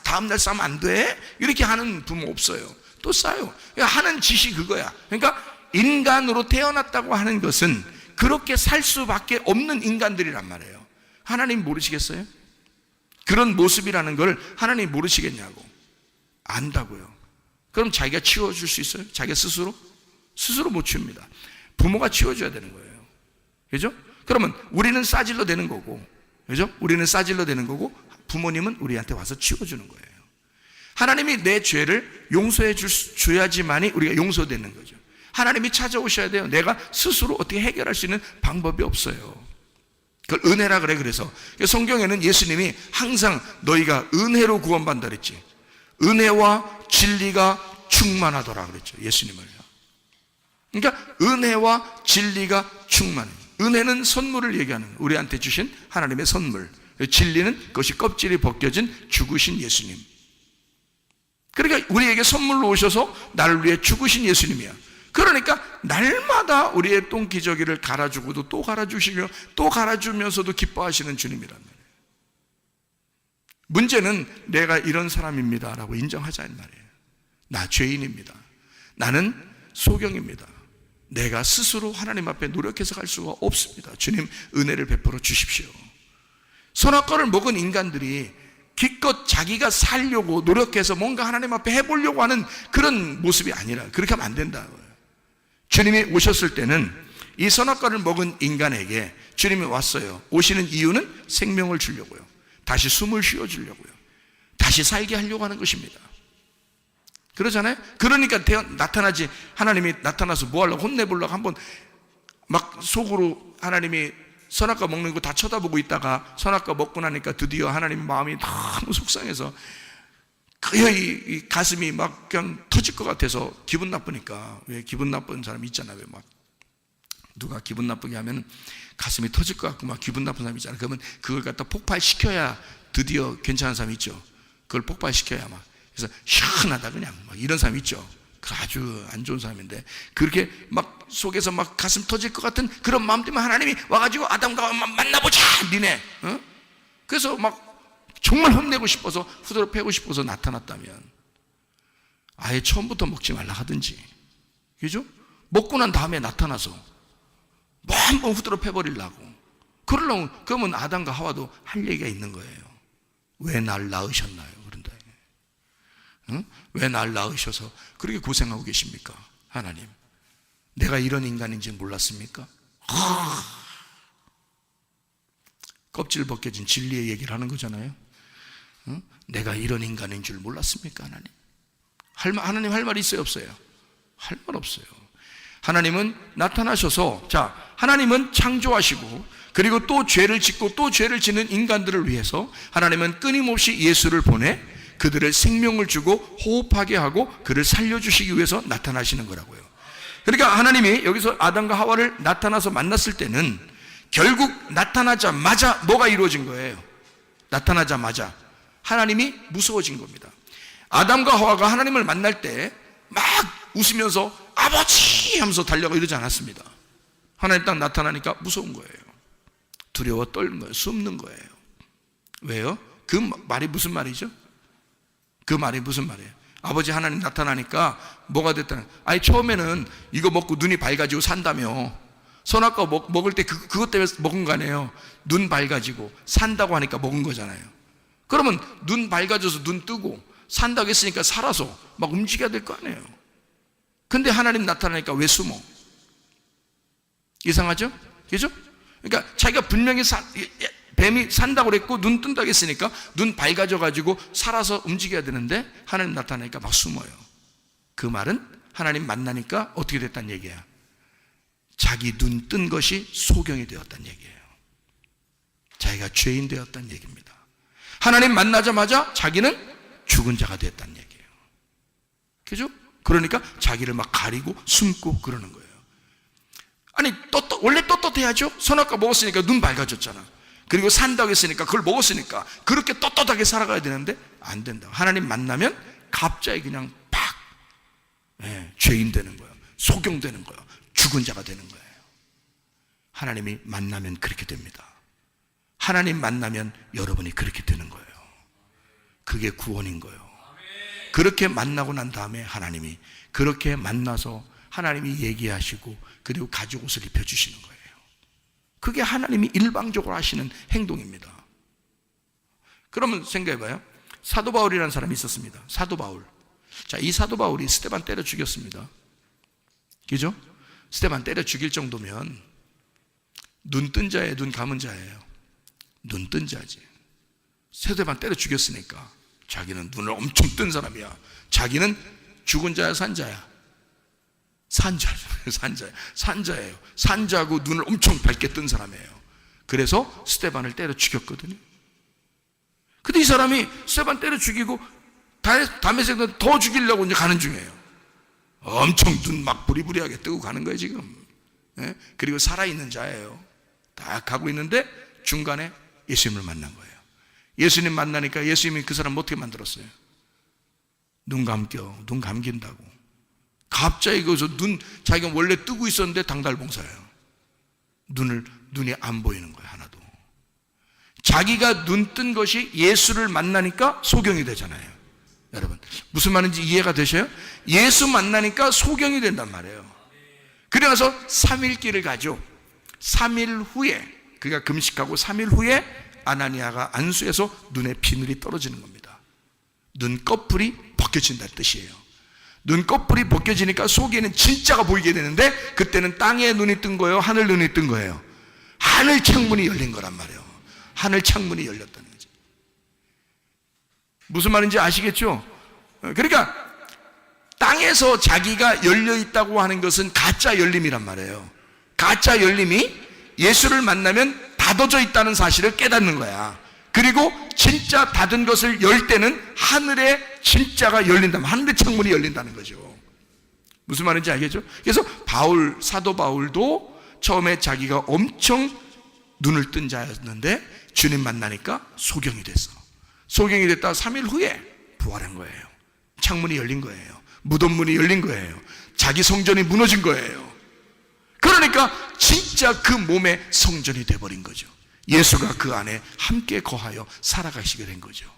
다음날 싸면 안 돼? 이렇게 하는 부모 없어요. 또 싸요. 그러니까 하는 짓이 그거야. 그러니까 인간으로 태어났다고 하는 것은 그렇게 살 수밖에 없는 인간들이란 말이에요. 하나님 모르시겠어요? 그런 모습이라는 걸 하나님 모르시겠냐고. 안다고요. 그럼 자기가 치워줄 수 있어요? 자기가 스스로? 스스로 못 치웁니다. 부모가 치워줘야 되는 거예요. 그죠? 그러면 우리는 싸질러 되는 거고, 그죠? 우리는 싸질러 되는 거고, 부모님은 우리한테 와서 치워주는 거예요. 하나님이 내 죄를 용서해 줘야지만이 우리가 용서되는 거죠. 하나님이 찾아오셔야 돼요. 내가 스스로 어떻게 해결할 수 있는 방법이 없어요. 그걸 은혜라 그래. 그래서 성경에는 예수님이 항상 너희가 은혜로 구원받는다 그랬지. 은혜와 진리가 충만하더라 그랬죠. 예수님을요. 그러니까 은혜와 진리가 충만해. 은혜는 선물을 얘기하는 거예요. 우리한테 주신 하나님의 선물. 진리는 그것이 껍질이 벗겨진 죽으신 예수님. 그러니까 우리에게 선물로 오셔서 나를 위해 죽으신 예수님이야. 그러니까 날마다 우리의 똥기저귀를 갈아주고도 또 갈아주시며 또 갈아주면서도 기뻐하시는 주님이란 말이에요. 문제는 내가 이런 사람입니다 라고 인정하자는 말이에요. 나 죄인입니다. 나는 소경입니다. 내가 스스로 하나님 앞에 노력해서 갈 수가 없습니다. 주님 은혜를 베풀어 주십시오. 선악과를 먹은 인간들이 기껏 자기가 살려고 노력해서 뭔가 하나님 앞에 해보려고 하는 그런 모습이 아니라 그렇게 하면 안 된다고요. 주님이 오셨을 때는 이 선악과를 먹은 인간에게 주님이 왔어요. 오시는 이유는 생명을 주려고요. 다시 숨을 쉬어주려고요. 다시 살게 하려고 하는 것입니다. 그러잖아요. 그러니까 나타나지. 하나님이 나타나서 뭐 하려고 혼내보려고 한번 막 속으로 하나님이 선악과 먹는 거 다 쳐다보고 있다가 선악과 먹고 나니까 드디어 하나님 마음이 너무 속상해서 이 가슴이 막 그냥 터질 것 같아서 기분 나쁘니까. 왜 기분 나쁜 사람 있잖아요. 왜 막 누가 기분 나쁘게 하면 가슴이 터질 것 같고 막 기분 나쁜 사람 있잖아요. 그러면 그걸 갖다 폭발시켜야 드디어 괜찮은 사람이 있죠. 그걸 폭발시켜야 막 그래서 시원하다 그냥 막 이런 사람 있죠. 그 아주 안 좋은 사람인데 그렇게 막 속에서 막 가슴 터질 것 같은 그런 마음 때문에 하나님이 와가지고 아담과 만나보자 니네. 그래서 막 정말 혼내고 싶어서 후드로 패고 싶어서 나타났다면 아예 처음부터 먹지 말라 하든지, 그죠? 먹고 난 다음에 나타나서 뭐 한번 후드로 패버리려고 그러면 아담과 하와도 할 얘기가 있는 거예요. 왜 날 낳으셨나요? 그런다. 응? 왜 날 낳으셔서 그렇게 고생하고 계십니까? 하나님, 내가 이런 인간인지 몰랐습니까? 껍질 벗겨진 진리의 얘기를 하는 거잖아요. 응? 내가 이런 인간인 줄 몰랐습니까? 하나님 할 말이 있어요? 없어요? 할 말 없어요. 하나님은 나타나셔서, 자, 하나님은 창조하시고 그리고 또 죄를 짓고 또 죄를 짓는 인간들을 위해서 하나님은 끊임없이 예수를 보내 그들의 생명을 주고 호흡하게 하고 그를 살려주시기 위해서 나타나시는 거라고요. 그러니까 하나님이 여기서 아담과 하와를 나타나서 만났을 때는 결국 나타나자마자 뭐가 이루어진 거예요? 나타나자마자 하나님이 무서워진 겁니다. 아담과 하와가 하나님을 만날 때 막 웃으면서 아버지 하면서 달려가 이러지 않았습니다. 하나님 딱 나타나니까 무서운 거예요. 두려워 떨는 거예요. 숨는 거예요. 왜요? 그 말이 무슨 말이죠? 그 말이 무슨 말이에요? 아버지 하나님 나타나니까 뭐가 됐다는, 아니 처음에는 이거 먹고 눈이 밝아지고 산다며 선악과 먹을 때 그것 때문에 먹은 거 아니에요. 눈 밝아지고 산다고 하니까 먹은 거잖아요. 그러면 눈 밝아져서 눈 뜨고 산다고 했으니까 살아서 막 움직여야 될 거 아니에요. 근데 하나님 나타나니까 왜 숨어? 이상하죠? 그죠? 그러니까 자기가 분명히 뱀이 산다고 그랬고 눈 뜬다고 했으니까 눈 밝아져 가지고 살아서 움직여야 되는데 하나님 나타나니까 막 숨어요. 그 말은 하나님 만나니까 어떻게 됐다는 얘기야? 자기 눈 뜬 것이 소경이 되었다는 얘기예요. 자기가 죄인 되었다는 얘기입니다. 하나님 만나자마자 자기는 죽은 자가 됐다는 얘기예요. 그죠? 그러니까 자기를 막 가리고 숨고 그러는 거예요. 아니 원래 떳떳해야죠. 선악과 먹었으니까 눈 밝아졌잖아. 그리고 산다고 했으니까 그걸 먹었으니까 그렇게 떳떳하게 살아가야 되는데 안 된다. 하나님 만나면 갑자기 그냥 팍 죄인 되는 거예요. 소경 되는 거예요. 죽은 자가 되는 거예요. 하나님이 만나면 그렇게 됩니다. 하나님 만나면 여러분이 그렇게 되는 거예요. 그게 구원인 거예요. 그렇게 만나고 난 다음에 하나님이 그렇게 만나서 하나님이 얘기하시고 그리고 가죽 옷을 입혀주시는 거예요. 그게 하나님이 일방적으로 하시는 행동입니다. 그러면 생각해봐요. 사도 바울이라는 사람이 있었습니다. 사도 바울. 자, 이 사도 바울이 스데반 때려 죽였습니다. 그죠? 스데반 때려 죽일 정도면 눈 뜬 자예요, 눈 감은 자예요? 눈 뜬 자지. 스데반 때려 죽였으니까 자기는 눈을 엄청 뜬 사람이야. 자기는 죽은 자야, 산 자야? 산자예요. 산자고 눈을 엄청 밝게 뜬 사람이에요. 그래서 스데반을 때려 죽였거든요. 근데 이 사람이 스데반 때려 죽이고 다메섹은 더 죽이려고 이제 가는 중이에요. 엄청 눈 막 부리부리하게 뜨고 가는 거예요 지금. 그리고 살아있는 자예요. 딱 가고 있는데 중간에 예수님을 만난 거예요. 예수님 만나니까 예수님이 그 사람 어떻게 만들었어요? 눈 감긴다고. 갑자기 거기서 자기가 원래 뜨고 있었는데 당달봉사예요. 눈이 안 보이는 거예요, 하나도. 자기가 눈 뜬 것이 예수를 만나니까 소경이 되잖아요. 여러분, 무슨 말인지 이해가 되셔요? 예수 만나니까 소경이 된단 말이에요. 그래서 3일 길을 가죠. 3일 후에, 그가 금식하고 3일 후에 아나니아가 안수해서 눈에 비늘이 떨어지는 겁니다. 눈꺼풀이 벗겨진다는 뜻이에요. 눈꺼풀이 벗겨지니까 속에는 진짜가 보이게 되는데 그때는 땅에 눈이 뜬 거예요? 하늘 눈이 뜬 거예요? 하늘 창문이 열린 거란 말이에요. 하늘 창문이 열렸다는 거죠. 무슨 말인지 아시겠죠? 그러니까 땅에서 자기가 열려 있다고 하는 것은 가짜 열림이란 말이에요. 가짜 열림이 예수를 만나면 닫아져 있다는 사실을 깨닫는 거야. 그리고 진짜 닫은 것을 열 때는 하늘의 진짜가 열린다면 하늘의 창문이 열린다는 거죠. 무슨 말인지 알겠죠? 그래서 사도 바울도 처음에 자기가 엄청 눈을 뜬 자였는데 주님 만나니까 소경이 됐어. 소경이 됐다가 3일 후에 부활한 거예요. 창문이 열린 거예요. 무덤 문이 열린 거예요. 자기 성전이 무너진 거예요. 그러니까 진짜 그 몸의 성전이 돼버린 거죠. 예수가 그 안에 함께 거하여 살아가시게 된 거죠.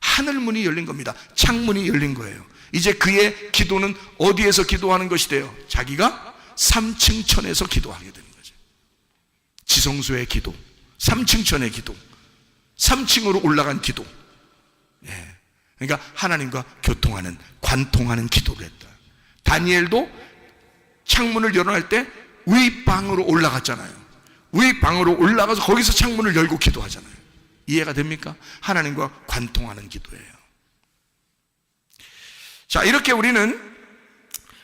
하늘문이 열린 겁니다. 창문이 열린 거예요. 이제 그의 기도는 어디에서 기도하는 것이 돼요? 자기가 3층 천에서 기도하게 되는 거죠. 지성소의 기도, 3층 천의 기도, 3층으로 올라간 기도. 그러니까 하나님과 교통하는, 관통하는 기도를 했다. 다니엘도 창문을 열어낼 때 윗방으로 올라갔잖아요. 윗방으로 올라가서 거기서 창문을 열고 기도하잖아요. 이해가 됩니까? 하나님과 관통하는 기도예요. 자, 이렇게 우리는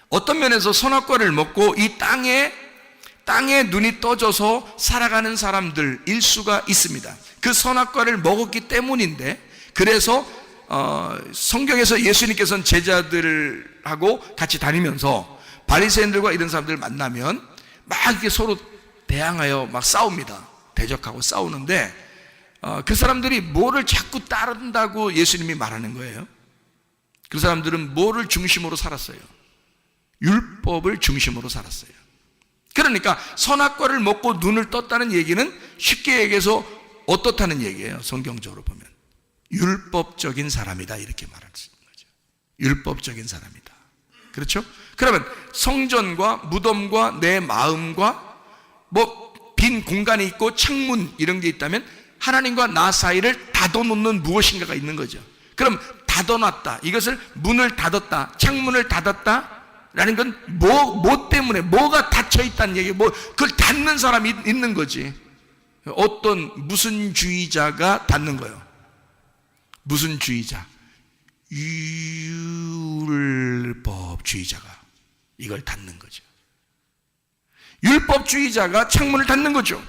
어떤 면에서 선악과를 먹고 이 땅에 눈이 떠져서 살아가는 사람들일 수가 있습니다. 그 선악과를 먹었기 때문인데, 그래서 성경에서 예수님께서는 제자들하고 같이 다니면서 바리새인들과 이런 사람들 만나면 막 이렇게 서로 대항하여 막 싸웁니다. 대적하고 싸우는데 그 사람들이 뭐를 자꾸 따른다고 예수님이 말하는 거예요? 그 사람들은 뭐를 중심으로 살았어요? 율법을 중심으로 살았어요. 그러니까 선악과를 먹고 눈을 떴다는 얘기는 쉽게 얘기해서 어떻다는 얘기예요? 성경적으로 보면 율법적인 사람이다, 이렇게 말할 수 있는 거죠. 율법적인 사람이다. 그렇죠? 그러면 성전과 무덤과 내 마음과 빈 공간이 있고 창문 이런 게 있다면 하나님과 나 사이를 닫아놓는 무엇인가가 있는 거죠. 그럼 닫아놨다, 이것을 문을 닫았다, 창문을 닫았다 라는 건 뭐 때문에, 뭐가 닫혀있다는 얘기, 그걸 닫는 사람이 있는 거지. 어떤 무슨 주의자가 닫는 거예요. 무슨 주의자? 율법주의자가 이걸 닫는 거죠. 율법주의자가 창문을 닫는 거죠.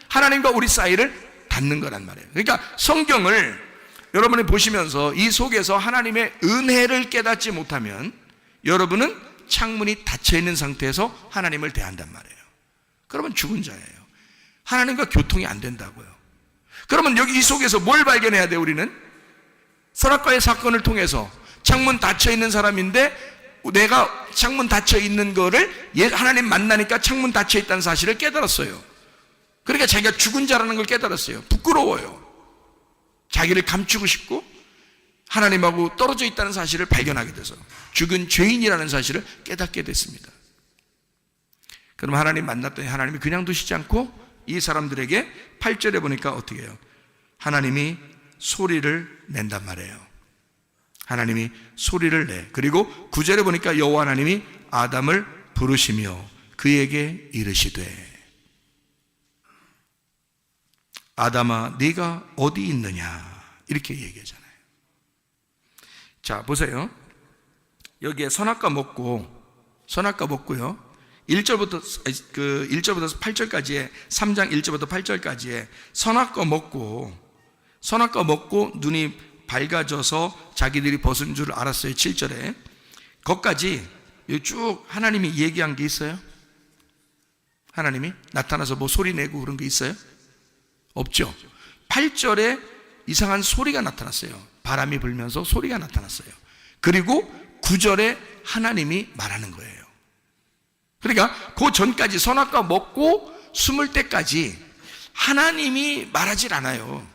하나님과 우리 사이를 닫는 거란 말이에요. 그러니까 성경을 여러분이 보시면서 이 속에서 하나님의 은혜를 깨닫지 못하면 여러분은 창문이 닫혀있는 상태에서 하나님을 대한단 말이에요. 그러면 죽은 자예요. 하나님과 교통이 안 된다고요. 그러면 여기 이 속에서 뭘 발견해야 돼요? 우리는 선악과의 사건을 통해서 창문 닫혀있는 사람인데 내가 창문 닫혀있는 거를 하나님 만나니까 창문 닫혀있다는 사실을 깨달았어요. 그러니까 자기가 죽은 자라는 걸 깨달았어요. 부끄러워요. 자기를 감추고 싶고 하나님하고 떨어져 있다는 사실을 발견하게 돼서 죽은 죄인이라는 사실을 깨닫게 됐습니다. 그럼 하나님 만났더니 하나님이 그냥 두시지 않고 이 사람들에게 8절에 보니까 어떻게 해요? 하나님이 소리를 낸단 말이에요. 하나님이 소리를 내. 그리고 9절에 보니까 여호와 하나님이 아담을 부르시며 그에게 이르시되 아담아 네가 어디 있느냐 이렇게 얘기하잖아요. 자 보세요. 여기에 선악과 먹고요 1절부터 8절까지의 3장 1절부터 8절까지의 선악과 먹고 눈이 밝아져서 자기들이 벗은 줄 알았어요. 7절에 거기까지 쭉 하나님이 얘기한 게 있어요? 하나님이 나타나서 뭐 소리 내고 그런 게 있어요? 없죠. 8절에 이상한 소리가 나타났어요. 바람이 불면서 소리가 나타났어요. 그리고 9절에 하나님이 말하는 거예요. 그러니까 그 전까지 선악과 먹고 숨을 때까지 하나님이 말하질 않아요.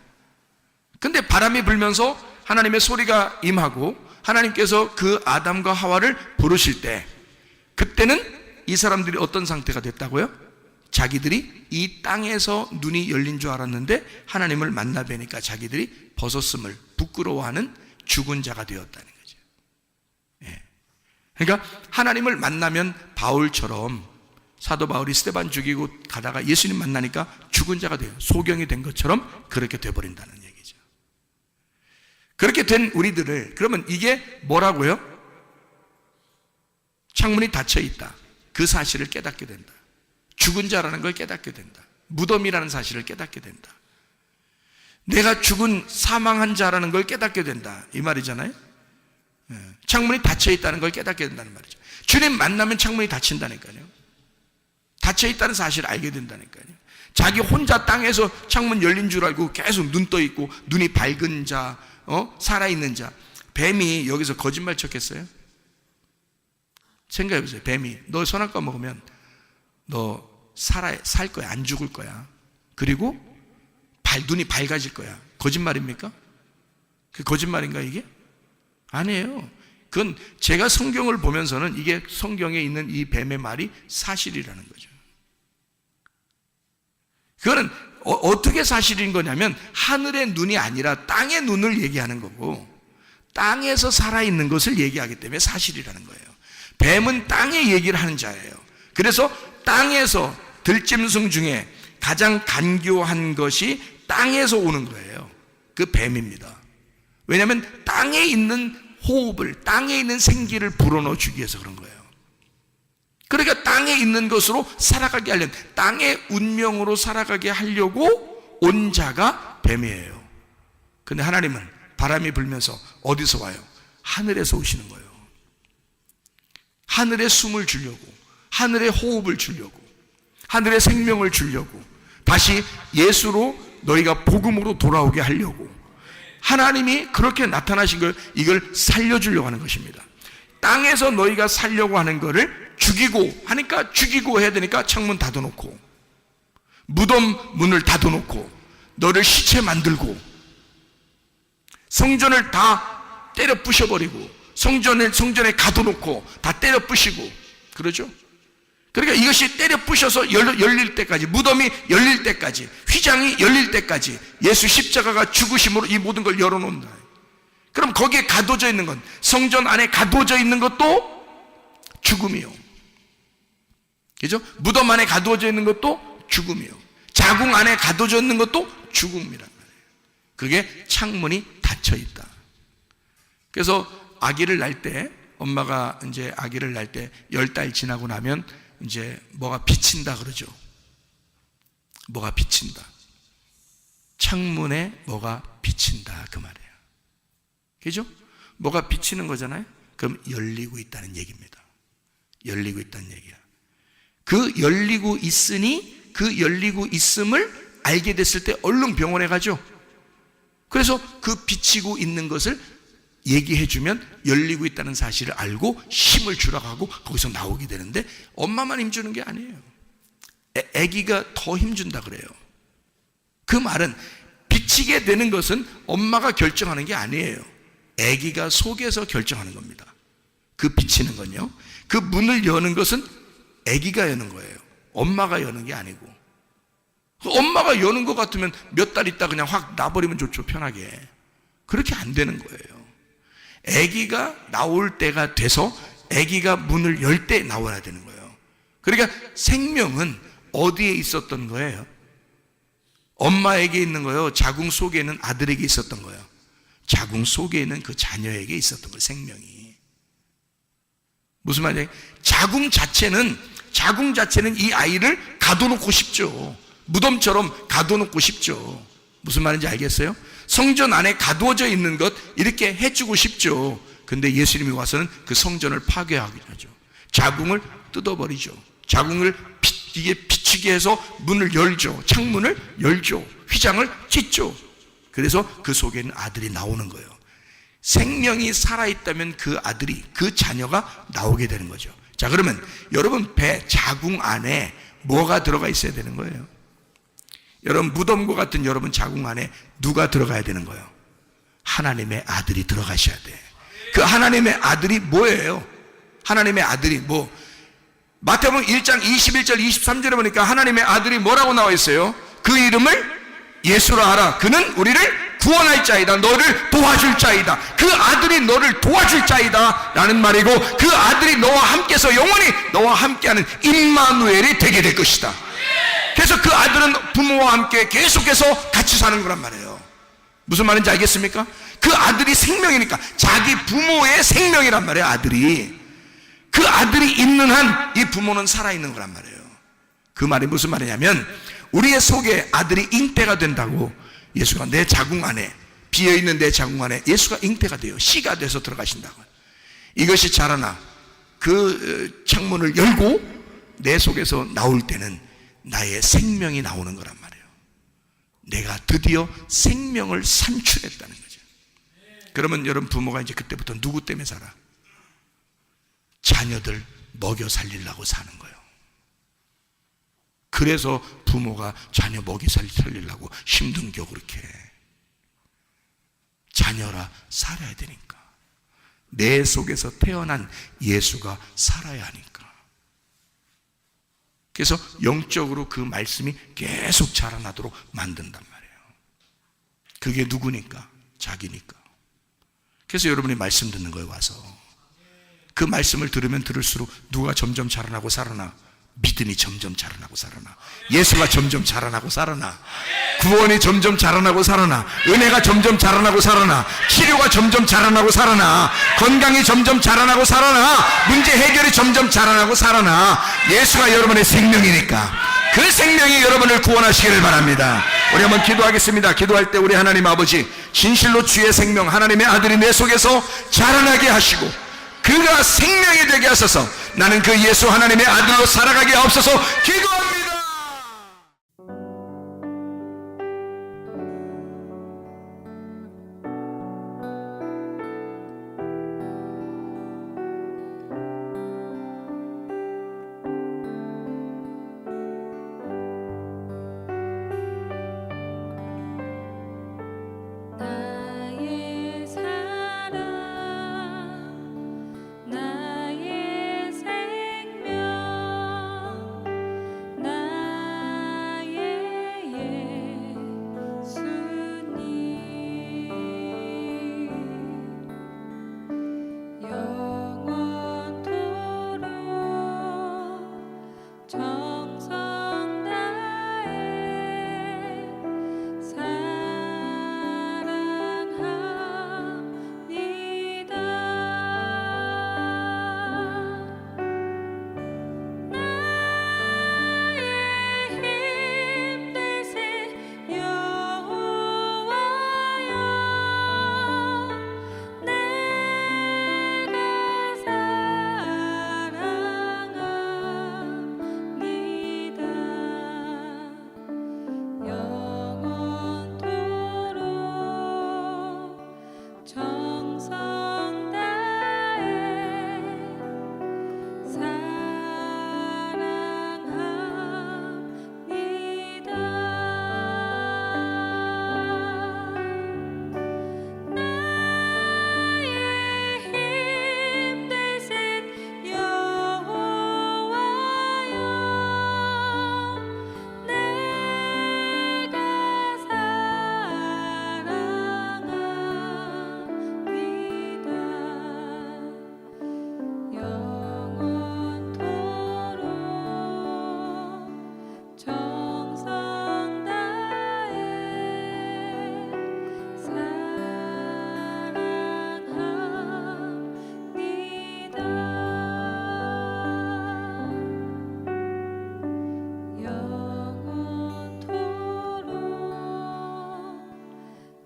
근데 바람이 불면서 하나님의 소리가 임하고 하나님께서 그 아담과 하와를 부르실 때 그때는 이 사람들이 어떤 상태가 됐다고요? 자기들이 이 땅에서 눈이 열린 줄 알았는데 하나님을 만나 뵈니까 자기들이 벗었음을 부끄러워하는 죽은 자가 되었다는 거죠. 예. 그러니까 하나님을 만나면 바울처럼 사도 바울이 스데반 죽이고 가다가 예수님 만나니까 죽은 자가 돼요. 소경이 된 것처럼 그렇게 돼버린다는 얘기죠. 그렇게 된 우리들을, 그러면 이게 뭐라고요? 창문이 닫혀 있다. 그 사실을 깨닫게 된다. 죽은 자라는 걸 깨닫게 된다. 무덤이라는 사실을 깨닫게 된다. 내가 죽은 사망한 자라는 걸 깨닫게 된다. 이 말이잖아요. 창문이 닫혀 있다는 걸 깨닫게 된다는 말이죠. 주님 만나면 창문이 닫힌다니까요. 닫혀 있다는 사실을 알게 된다니까요. 자기 혼자 땅에서 창문 열린 줄 알고 계속 눈 떠 있고 눈이 밝은 자, 살아있는 자. 뱀이 여기서 거짓말 쳤겠어요? 생각해보세요. 뱀이 너 선악과 먹으면 너 살 거야. 안 죽을 거야. 그리고 눈이 밝아질 거야. 거짓말입니까? 그 거짓말인가 이게? 아니에요. 그건 제가 성경을 보면서는 이게 성경에 있는 이 뱀의 말이 사실이라는 거죠. 그거는 어떻게 사실인 거냐면 하늘의 눈이 아니라 땅의 눈을 얘기하는 거고 땅에서 살아있는 것을 얘기하기 때문에 사실이라는 거예요. 뱀은 땅의 얘기를 하는 자예요. 그래서 땅에서 들짐승 중에 가장 간교한 것이 땅에서 오는 거예요. 그 뱀입니다. 왜냐하면 땅에 있는 호흡을, 땅에 있는 생기를 불어넣어 주기 위해서 그런 거예요. 그러니까 땅에 있는 것으로 살아가게 하려는, 땅의 운명으로 살아가게 하려고 온 자가 뱀이에요. 근데 하나님은 바람이 불면서 어디서 와요? 하늘에서 오시는 거예요. 하늘에 숨을 주려고, 하늘의 호흡을 주려고, 하늘의 생명을 주려고, 다시 예수로 너희가 복음으로 돌아오게 하려고 하나님이 그렇게 나타나신 걸, 이걸 살려주려고 하는 것입니다. 땅에서 너희가 살려고 하는 거를 죽이고 하니까, 죽이고 해야 되니까 창문 닫아놓고 무덤 문을 닫아놓고 너를 시체 만들고 성전을 다 때려 부셔버리고 성전에 가둬놓고 다 때려 부시고 그러죠. 그러니까 이것이 때려 부셔서 열릴 때까지, 무덤이 열릴 때까지, 휘장이 열릴 때까지 예수 십자가가 죽으심으로 이 모든 걸 열어놓는다. 그럼 거기에 가둬져 있는 건, 성전 안에 가둬져 있는 것도 죽음이요, 그죠? 무덤 안에 가두어져 있는 것도 죽음이요, 자궁 안에 가두어져 있는 것도 죽음이란 말이에요. 그게 창문이 닫혀 있다. 그래서 아기를 낳을 때, 엄마가 이제 아기를 낳을 때 10달 지나고 나면 이제 뭐가 비친다 그러죠. 뭐가 비친다. 창문에 뭐가 비친다, 그 말이에요. 그죠? 뭐가 비치는 거잖아요. 그럼 열리고 있다는 얘기입니다. 열리고 있다는 얘기야. 그 열리고 있으니 그 열리고 있음을 알게 됐을 때 얼른 병원에 가죠. 그래서 그 비치고 있는 것을 얘기해주면 열리고 있다는 사실을 알고 힘을 주라고 하고 거기서 나오게 되는데, 엄마만 힘주는 게 아니에요. 아기가 더 힘준다 그래요. 그 말은 비치게 되는 것은 엄마가 결정하는 게 아니에요. 아기가 속에서 결정하는 겁니다. 그 비치는 건요, 그 문을 여는 것은 아기가 여는 거예요. 엄마가 여는 게 아니고. 엄마가 여는 것 같으면 몇 달 있다 그냥 확 놔버리면 좋죠, 편하게. 그렇게 안 되는 거예요. 아기가 나올 때가 돼서 아기가 문을 열 때 나와야 되는 거예요. 그러니까 생명은 어디에 있었던 거예요? 엄마에게 있는 거예요? 자궁 속에 있는 아들에게 있었던 거예요? 자궁 속에 있는 그 자녀에게 있었던 거예요, 생명이. 무슨 말이에요? 자궁 자체는 이 아이를 가둬놓고 싶죠. 무덤처럼 가둬놓고 싶죠. 무슨 말인지 알겠어요? 성전 안에 가두어져 있는 것 이렇게 해주고 싶죠. 근데 예수님이 와서는 그 성전을 파괴하게 하죠. 자궁을 뜯어버리죠. 자궁을 이게 비치게 해서 문을 열죠. 창문을 열죠. 휘장을 찢죠. 그래서 그 속에 있는 아들이 나오는 거예요. 생명이 살아있다면 그 아들이, 그 자녀가 나오게 되는 거죠. 자, 그러면 여러분 배, 자궁 안에 뭐가 들어가 있어야 되는 거예요? 여러분 무덤과 같은 여러분 자궁 안에 누가 들어가야 되는 거예요? 하나님의 아들이 들어가셔야 돼. 그 하나님의 아들이 뭐예요? 하나님의 아들이 뭐? 마태복음 1장 21절 23절에 보니까 하나님의 아들이 뭐라고 나와 있어요? 그 이름을 예수라 하라. 그는 우리를 구원할 자이다. 너를 도와줄 자이다. 그 아들이 너를 도와줄 자이다 라는 말이고, 그 아들이 너와 함께서 영원히 너와 함께하는 임마누엘이 되게 될 것이다. 그래서 그 아들은 부모와 함께 계속해서 같이 사는 거란 말이에요. 무슨 말인지 알겠습니까? 그 아들이 생명이니까 자기 부모의 생명이란 말이에요. 아들이, 그 아들이 있는 한 이 부모는 살아있는 거란 말이에요. 그 말이 무슨 말이냐면, 우리의 속에 아들이 잉태가 된다고. 예수가 내 자궁 안에, 비어있는 내 자궁 안에 예수가 잉태가 돼요. 씨가 돼서 들어가신다고. 이것이 자라나 그 창문을 열고 내 속에서 나올 때는 나의 생명이 나오는 거란 말이에요. 내가 드디어 생명을 산출했다는 거죠. 그러면 여러분 부모가 이제 그때부터 누구 때문에 살아? 자녀들 먹여 살리려고 사는 거예요. 그래서 부모가 자녀 먹이 살리려고 힘든 겨 그렇게. 자녀라 살아야 되니까. 내 속에서 태어난 예수가 살아야 하니까. 그래서 영적으로 그 말씀이 계속 자라나도록 만든단 말이에요. 그게 누구니까? 자기니까. 그래서 여러분이 말씀 듣는 거에 와서 그 말씀을 들으면 들을수록 누가 점점 자라나고 살아나? 믿음이 점점 자라나고 살아나. 예수가 점점 자라나고 살아나. 구원이 점점 자라나고 살아나. 은혜가 점점 자라나고 살아나. 치료가 점점 자라나고 살아나. 건강이 점점 자라나고 살아나. 문제 해결이 점점 자라나고 살아나. 예수가 여러분의 생명이니까 그 생명이 여러분을 구원하시기를 바랍니다. 우리 한번 기도하겠습니다. 기도할 때 우리 하나님 아버지, 진실로 주의 생명 하나님의 아들이 내 속에서 자라나게 하시고 그가 생명이 되게 하소서. 나는 그 예수 하나님의 아들로 살아가게 하옵소서. 기도합니다.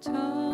저